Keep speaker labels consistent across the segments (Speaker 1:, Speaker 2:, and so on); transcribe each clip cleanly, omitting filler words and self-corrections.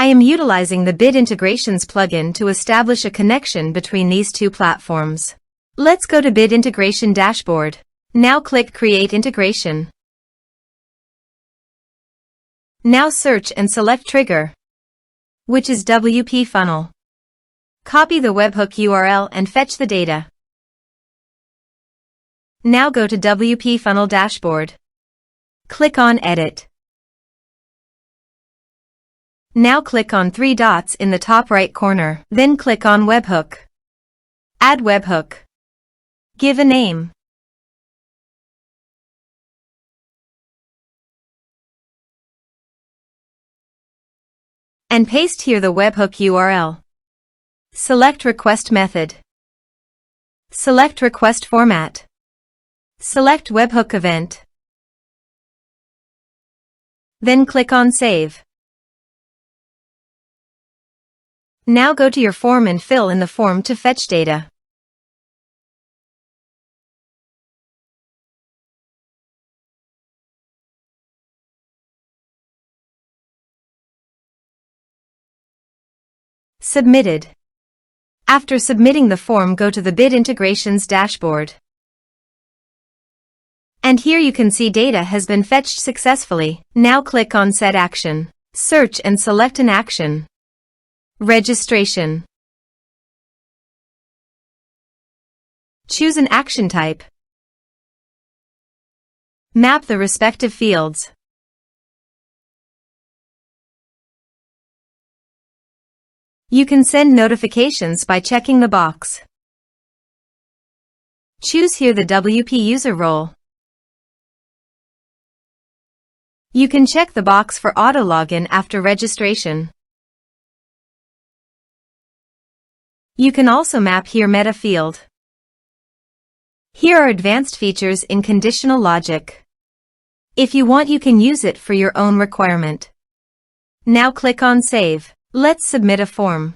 Speaker 1: I am utilizing the Bit Integrations plugin to establish a connection between these two platforms. Let's go to Bit Integration Dashboard. Now click Create Integration. Now search and select Trigger, which is WPFunnel. Copy the webhook URL and fetch the data. Now go to WPFunnel Dashboard. Click on Edit. Now click on three dots in the top right corner. Then click on Webhook. Add webhook. Give a name. And paste here the webhook URL. Select Request Method. Select Request Format. Select Webhook Event. Then click on Save. Now go to your form and fill in the form to fetch data. Submitted. After submitting the form, go to the Bit Integrations dashboard. And here you can see data has been fetched successfully. Now click on Set Action. Search and select an action. Registration. Choose an action type. Map the respective fields. You can send notifications by checking the box. Choose here the WP user role. You can check the box for auto login after registration. You can also map here meta field. Here are advanced features in conditional logic. If you want, you can use it for your own requirement. Now click on Save. Let's submit a form.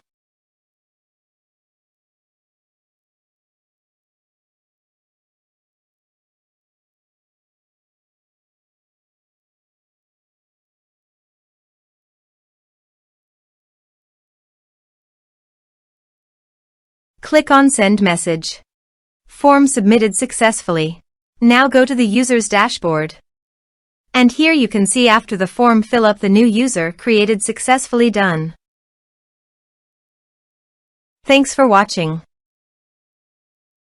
Speaker 1: Click on Send Message. Form submitted successfully. Now go to the user's dashboard. And here you can see after the form fill up the new user created successfully done. Thanks for watching.